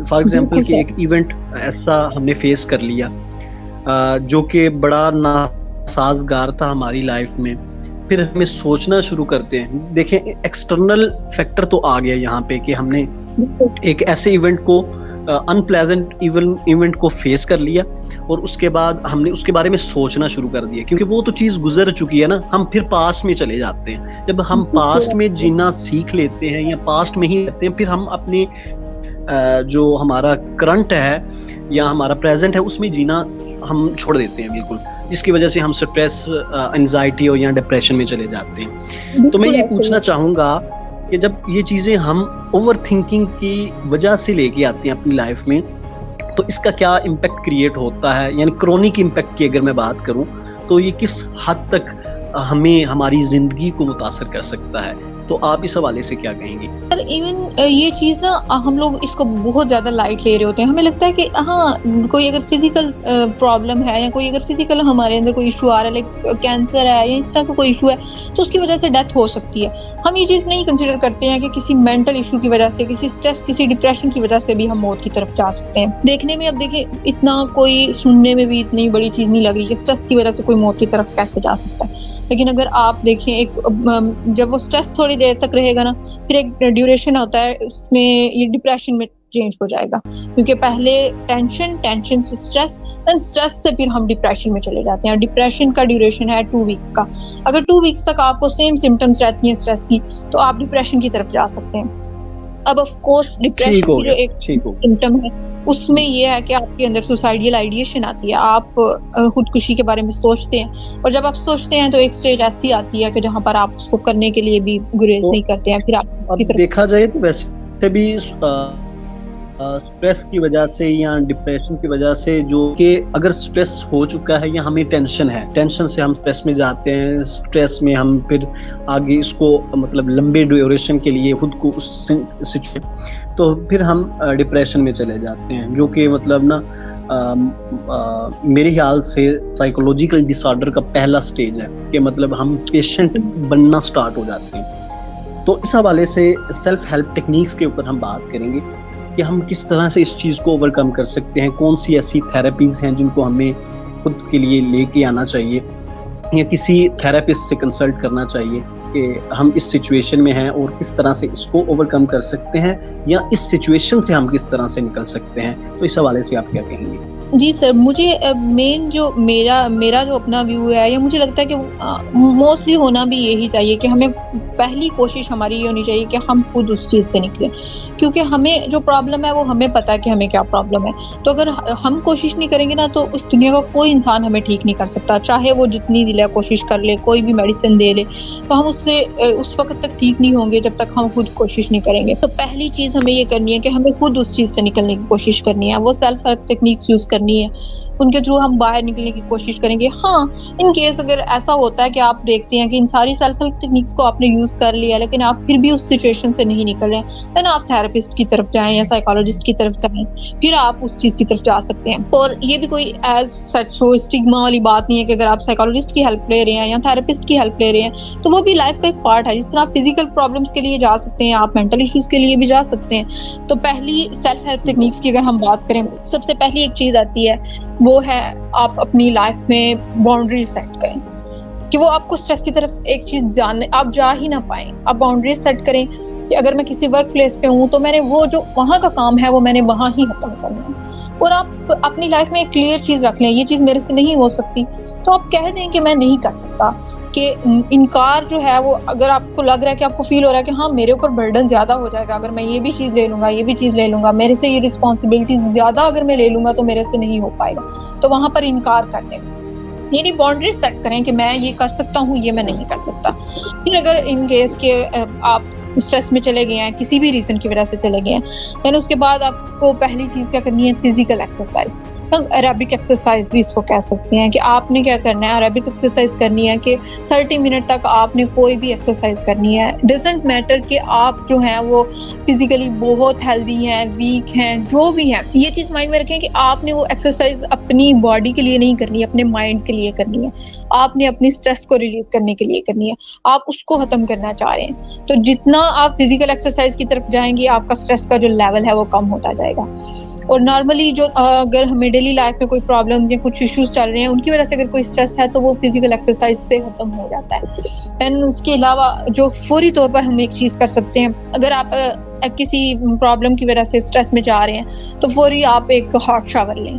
For example کہ ایک event ایسا ہم نے فیس کر لیا جو کہ بڑا ناسازگار تھا ہماری لائف میں، پھر ہمیں سوچنا شروع کرتے ہیں. دیکھیں ایکسٹرنل فیکٹر تو آ گیا یہاں پہ کہ ہم نے ایک ایسے ایونٹ کو انپلیزنٹ ایونٹ کو فیس کر لیا، اور اس کے بعد ہم نے اس کے بارے میں سوچنا شروع کر دیا، کیونکہ وہ تو چیز گزر چکی ہے نا. ہم پھر پاسٹ میں چلے جاتے ہیں. جب ہم پاسٹ میں جینا سیکھ لیتے ہیں یا پاسٹ میں ہی رہتے ہیں، پھر ہم اپنے جو ہمارا کرنٹ ہے یا ہمارا پریزنٹ ہے اس میں جینا ہم چھوڑ دیتے ہیں بالکل، جس کی وجہ سے ہم سٹریس، انزائٹی اور یا ڈپریشن میں چلے جاتے ہیں. تو میں یہ پوچھنا چاہوں گا کہ جب یہ چیزیں ہم اوور تھنکنگ کی وجہ سے لے کے آتے ہیں اپنی لائف میں، تو اس کا کیا امپیکٹ کریٹ ہوتا ہے؟ یعنی کرونک امپیکٹ کی اگر میں بات کروں تو یہ کس حد تک ہمیں ہماری زندگی کو متاثر کر سکتا ہے؟ تو آپ اس حوالے سے کیا کہیں گے؟ سر ایون یہ چیز نا ہم لوگ اس کو بہت زیادہ لائٹ لے رہے ہوتے ہیں. ہمیں لگتا ہے کہ ہاں کوئی اگر فزیکل پرابلم ہے یا کوئی اگر فزیکل ہمارے اندر کوئی ایشو آ رہا ہے، لائک کینسر ہے یا اس طرح کا کوئی ایشو ہے، تو اس کی وجہ سے ڈیتھ ہو سکتی ہے. ہم یہ چیز نہیں کنسیڈر کرتے ہیں کہ کسی مینٹل ایشو کی وجہ سے، کسی اسٹریس، کسی ڈپریشن کی وجہ سے بھی ہم موت کی طرف جا سکتے ہیں. دیکھنے میں اب دیکھیں اتنا کوئی سننے میں بھی اتنی بڑی چیز نہیں لگ رہی کہ اسٹریس کی وجہ سے کوئی موت کی طرف کیسے جا سکتا ہے. لیکن اگر آپ دیکھیں ایک جب وہ اسٹریس تھوڑی دیر تک رہے گا نا، پھر ایک ڈیوریشن ہوتا ہے اس میں یہ ڈپریشن میں چینج ہو جائے گا. کیونکہ پہلے ٹینشن سے اسٹریس، دین اسٹریس سے پھر ہم ڈپریشن میں چلے جاتے ہیں. ڈپریشن کا ڈیوریشن ہے 2 ویکس کا. اگر 2 ویکس تک آپ کو سیم سمٹمز رہتی ہیں اسٹریس کی، تو آپ ڈپریشن کی طرف جا سکتے ہیں. اب آف کورس ڈپریشن کی جو ایک سمٹم ہے اس میں یہ ہے کہ آپ کے اندر سوسائڈل آئیڈیشن آتی ہے، آپ خودکشی کے بارے میں سوچتے ہیں، اور جب آپ سوچتے ہیں تو ایک سٹیج ایسی آتی ہے کہ جہاں پر آپ اس کو کرنے کے لیے بھی گریز نہیں کرتے ہیں. پھر آپ دیکھا جائے تو ویسے بھی اسٹریس کی وجہ سے یا ڈپریشن کی وجہ سے، جو کہ اگر اسٹریس ہو چکا ہے یا ہمیں ٹینشن ہے، ٹینشن سے ہم اسٹریس میں جاتے ہیں، اسٹریس میں ہم پھر آگے اس کو مطلب لمبے ڈیوریشن کے لیے خود کو اس تو پھر ہم ڈپریشن میں چلے جاتے ہیں، جو کہ مطلب نا میرے خیال سے سائیکولوجیکل ڈس آرڈر کا پہلا سٹیج ہے کہ مطلب ہم پیشنٹ بننا سٹارٹ ہو جاتے ہیں. تو اس حوالے سے سیلف ہیلپ ٹیکنیکس کے اوپر ہم بات کریں گے کہ ہم کس طرح سے اس چیز کو اوور کم کر سکتے ہیں. کون سی ایسی تھراپیز ہیں جن کو ہمیں خود کے لیے لے کے آنا چاہیے یا کسی تھراپسٹ سے کنسلٹ کرنا چاہیے کہ ہم اس سچویشن میں ہیں اور کس طرح سے اس کو اوور کم کر سکتے ہیں، یا اس سچویشن سے ہم کس طرح سے نکل سکتے ہیں. تو اس حوالے سے آپ کیا کہیں گے؟ جی سر، مجھے مین جو میرا جو اپنا ویو ہے، یا مجھے لگتا ہے کہ موسٹلی ہونا بھی یہی چاہیے کہ ہمیں پہلی کوشش ہماری یہ ہونی چاہیے کہ ہم خود اس چیز سے نکلیں. کیونکہ ہمیں جو پرابلم ہے وہ ہمیں پتہ ہے کہ ہمیں کیا پرابلم ہے. تو اگر ہم کوشش نہیں کریں گے نا، تو اس دنیا کا کوئی انسان ہمیں ٹھیک نہیں کر سکتا. چاہے وہ جتنی دل کوشش کر لے، کوئی بھی میڈیسن دے لے، تو ہم اس سے اس وقت تک ٹھیک نہیں ہوں گے جب تک ہم خود کوشش نہیں کریں گے. تو پہلی چیز ہمیں یہ کرنی ہے کہ ہمیں خود اس چیز سے نکلنے کی کوشش کرنی ہے. وہ سیلف ہیلپ ٹیکنیکس یوز کرنی ہے، ان کے تھرو ہم باہر نکلنے کی کوشش کریں گے. ہاں ان کیس اگر ایسا ہوتا ہے کہ آپ دیکھتے ہیں کہ ان ساری سیلف ہیلپ ٹیکنیکس کو آپ نے یوز کر لیا لیکن آپ پھر بھی اس سچویشن سے نہیں نکل رہے ہیں، دین آپ تھراپسٹ کی طرف جائیں یا سائیکالوجسٹ کی طرف جائیں، پھر آپ اس چیز کی طرف جا سکتے ہیں. اور یہ بھی کوئی ایز سچ اسٹگما والی بات نہیں ہے کہ اگر آپ سائیکالوجسٹ کی ہیلپ لے رہے ہیں یا تھراپسٹ کی ہیلپ لے رہے ہیں تو وہ بھی لائف کا ایک پارٹ ہے. جس طرح آپ فزیکل پرابلمس کے لیے جا سکتے ہیں، آپ مینٹل ایشوز کے لیے بھی جا سکتے ہیں. تو پہلی سیلف ہیلپ ٹیکنیکس کی اگر ہم بات کریں، سب سے پہلی ایک چیز آتی ہے وہ ہے آپ اپنی لائف میں باؤنڈریز سیٹ کریں کہ وہ آپ کو اسٹریس کی طرف ایک چیز آپ جا ہی نہ پائیں. آپ باؤنڈریز سیٹ کریں کہ اگر میں کسی ورک پلیس پہ ہوں تو میں نے وہ جو وہاں کا کام ہے وہ میں نے وہاں ہی ختم کرنا ہے. اور آپ اپنی لائف میں ایک کلیئر چیز رکھ لیں، یہ چیز میرے سے نہیں ہو سکتی تو آپ کہہ دیں کہ میں نہیں کر سکتا. کہ انکار جو ہے وہ اگر آپ کو لگ رہا ہے کہ آپ کو فیل ہو رہا ہے کہ ہاں میرے اوپر برڈن زیادہ ہو جائے گا، اگر میں یہ بھی چیز لے لوں گا، یہ بھی چیز لے لوں گا، میرے سے یہ رسپانسبلٹی زیادہ اگر میں لے لوں گا تو میرے سے نہیں ہو پائے گا، تو وہاں پر انکار کر دیں. یعنی باؤنڈریز سیٹ کریں کہ میں یہ کر سکتا ہوں، یہ میں نہیں کر سکتا. پھر اگر ان کیس کہ آپ اسٹریس میں چلے گئے ہیں، کسی بھی ریزن کی وجہ سے چلے گئے ہیں، دین اس کے بعد آپ کو پہلی چیز کیا کرنی ہے، فزیکل ایکسرسائز. عربک ایکسرسائز بھی اس کو کہہ سکتے ہیں کہ آپ نے کیا کرنا ہے، عربک ایکسرسائز کرنی ہے کہ 30 منٹ تک آپ نے کوئی بھی ایکسرسائز کرنی ہے. ڈزنٹ میٹر کہ آپ جو ہیں وہ فزیکلی بہت ہیلدی ہیں، ویک ہیں، جو بھی ہیں. یہ چیز مائنڈ میں رکھیں کہ آپ نے وہ ایکسرسائز اپنی باڈی کے لیے نہیں کرنی ہے، اپنے مائنڈ کے لیے کرنی ہے. آپ نے اپنی اسٹریس کو ریلیز کرنے کے لیے کرنی ہے، آپ اس کو ختم کرنا چاہ رہے ہیں. تو جتنا آپ فزیکل ایکسرسائز کی طرف جائیں گے، آپ کا اسٹریس کا جو لیول ہے وہ کم ہوتا جائے گا. اور نارملی جو اگر ہمیں ڈیلی لائف میں کوئی پرابلم یا کچھ ایشوز چل رہے ہیں، ان کی وجہ سے اگر کوئی اسٹریس ہے تو وہ فزیکل ایکسرسائز سے ختم ہو جاتا ہے. دین اس کے علاوہ جو فوری طور پر ہم ایک چیز کر سکتے ہیں، اگر آپ کسی پرابلم کی وجہ سے اسٹریس میں جا رہے ہیں تو فوری آپ ایک ہاٹ شاور لیں.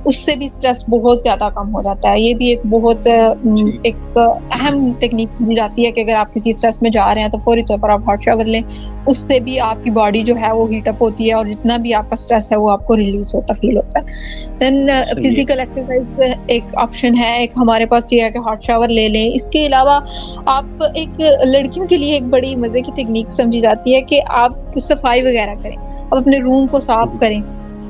اس سے بھی اسٹریس بہت زیادہ کم ہو جاتا ہے. یہ بھی ایک بہت ایک اہم ٹیکنیک دی جاتی ہے کہ اگر آپ کسی اسٹریس میں جا رہے ہیں تو فوری طور پر آپ ہاٹ شاور لیں. اس سے بھی آپ کی باڈی جو ہے وہ ہیٹ اپ ہوتی ہے اور جتنا بھی آپ کا اسٹریس ہے وہ آپ کو ریلیز ہوتا فیل ہوتا ہے. دین فزیکل ایکسرسائز ایک آپشن ہے، ایک ہمارے پاس یہ ہے کہ ہاٹ شاور لے لیں. اس کے علاوہ آپ ایک لڑکیوں کے لیے ایک بڑی مزے کی ٹیکنیک سمجھی جاتی ہے کہ آپ صفائی وغیرہ کریں، آپ اپنے روم کو صاف کریں.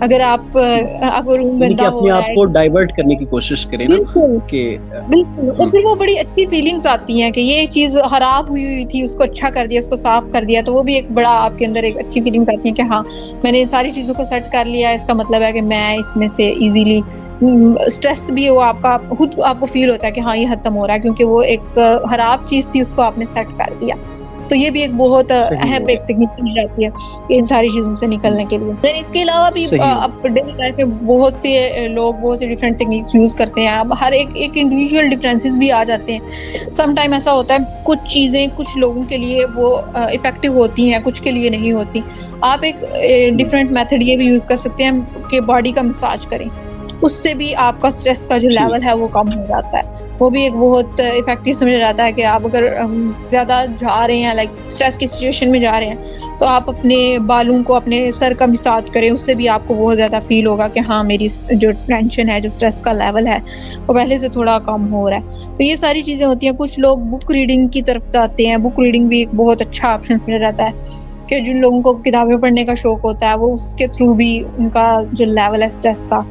اگر آپ روم گندا اپنے ہو رہا آپ ہے، کو ڈائیورٹ کرنے کی کوشش کریں نا بالکل کہ بالکل، اور پھر وہ بڑی اچھی فیلنگز آتی ہیں کہ یہ چیز خراب ہوئی تھی، اس کو اچھا کر دیا، اس کو صاف کر دیا، تو وہ بھی ایک بڑا آپ کے اندر ایک اچھی فیلنگز آتی ہیں کہ ہاں میں نے ساری چیزوں کو سیٹ کر لیا. اس کا مطلب ہے کہ میں اس میں سے ایزیلی اسٹریس بھی وہ آپ کا خود آپ کو فیل ہوتا ہے کہ ہاں یہ ختم ہو رہا ہے کیونکہ وہ ایک خراب چیز تھی، اس کو آپ نے سیٹ کر دیا. تو یہ بھی ایک بہت اہم ایک ٹیکنیک سمجھی جاتی ہے کہ ان ساری چیزوں سے نکلنے کے لیے. پھر اس کے علاوہ بھی اب ڈیلی لائف میں بہت سے لوگ بہت سے ڈفرینٹ ٹیکنیکس یوز کرتے ہیں. اب ہر ایک انڈیویجول ڈفرینسز بھی آ جاتے ہیں. سم ٹائم ایسا ہوتا ہے کچھ چیزیں کچھ لوگوں کے لیے وہ افیکٹو ہوتی ہیں، کچھ کے لیے نہیں ہوتی. آپ ایک ڈفرینٹ میتھڈ یہ بھی یوز کر سکتے ہیں کہ باڈی کا مساج کریں. اس سے بھی آپ کا اسٹریس کا جو لیول ہے وہ کم ہو جاتا ہے. وہ بھی ایک بہت افیکٹو سمجھا جاتا ہے کہ آپ اگر زیادہ جا رہے ہیں، لائک اسٹریس کی سچویشن میں جا رہے ہیں، تو آپ اپنے بالوں کو، اپنے سر کا مساج کریں. اس سے بھی آپ کو بہت زیادہ فیل ہوگا کہ ہاں میری جو ٹینشن ہے، جو اسٹریس کا لیول ہے وہ پہلے سے تھوڑا کم ہو رہا ہے. تو یہ ساری چیزیں ہوتی ہیں. کچھ لوگ بک ریڈنگ کی طرف جاتے ہیں. بک ریڈنگ بھی ایک بہت اچھا آپشن سمجھا جاتا ہے کہ جن لوگوں کو کتابیں پڑھنے کا شوق ہوتا ہے وہ اس کے تھرو بھی ان کا جو لیول ہے اسٹریس کا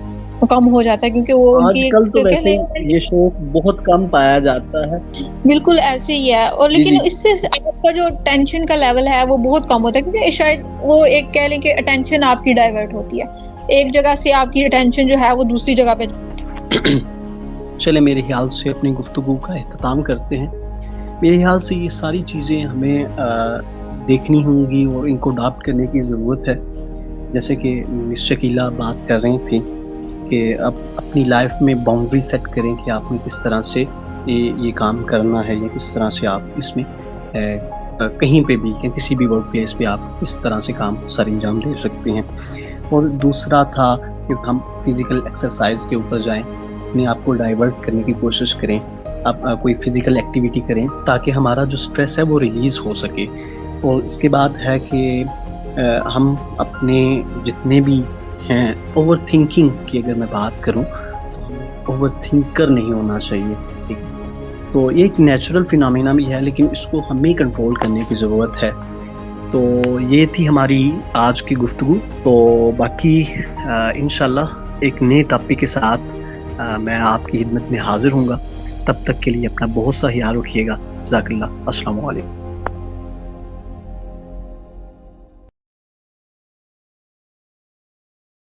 وہ کم ہو جاتا ہے، کیونکہ وہ ان آج کی کل تو ویسے کہنے یہ شوق بہت کم پایا جاتا ہے. بالکل ایسے ہی ہے. اور جی لیکن اس سے آپ کا جو ٹینشن کا لیول ہے وہ بہت کم ہوتا ہے، کیونکہ شاید وہ ایک کہہ لیں کہ اٹینشن آپ کی ڈائیورٹ ہوتی ہے. ایک جگہ سے آپ کی اٹینشن جو ہے وہ دوسری جگہ پہ چلے میرے خیال سے اپنی گفتگو کا اختتام کرتے ہیں. میرے خیال سے یہ ساری چیزیں ہمیں دیکھنی ہوں گی اور ان کو اڈاپٹ کرنے کی ضرورت ہے. جیسے کہ مس شکیلہ بات کر رہی تھیں کہ اب اپنی لائف میں باؤنڈری سیٹ کریں کہ آپ نے کس طرح سے یہ کام کرنا ہے، یا کس طرح سے آپ اس میں کہیں پہ بھی یا کسی بھی ورک پلیس پہ آپ کس طرح سے کام سر انجام دے سکتے ہیں. اور دوسرا تھا کہ ہم فزیکل ایکسرسائز کے اوپر جائیں، اپنے آپ کو ڈائیورٹ کرنے کی کوشش کریں. آپ کوئی فزیکل ایکٹیویٹی کریں تاکہ ہمارا جو اسٹریس ہے وہ ریلیز ہو سکے. اور اس کے بعد ہے کہ ہم اپنے جتنے بھی ہیں اوور تھنکنگ کی اگر میں بات کروں تو ہمیں اوور تھنکر نہیں ہونا چاہیے. ٹھیک ہے، تو یہ ایک نیچرل فینومینا بھی ہے لیکن اس کو ہمیں کنٹرول کرنے کی ضرورت ہے. تو یہ تھی ہماری آج کی گفتگو. تو باقی انشاءاللہ ایک نئے ٹاپک کے ساتھ میں آپ کی خدمت میں حاضر ہوں گا. تب تک کے لیے اپنا بہت سا خیال رکھیے گا. جزاک اللہ. السلام علیکم.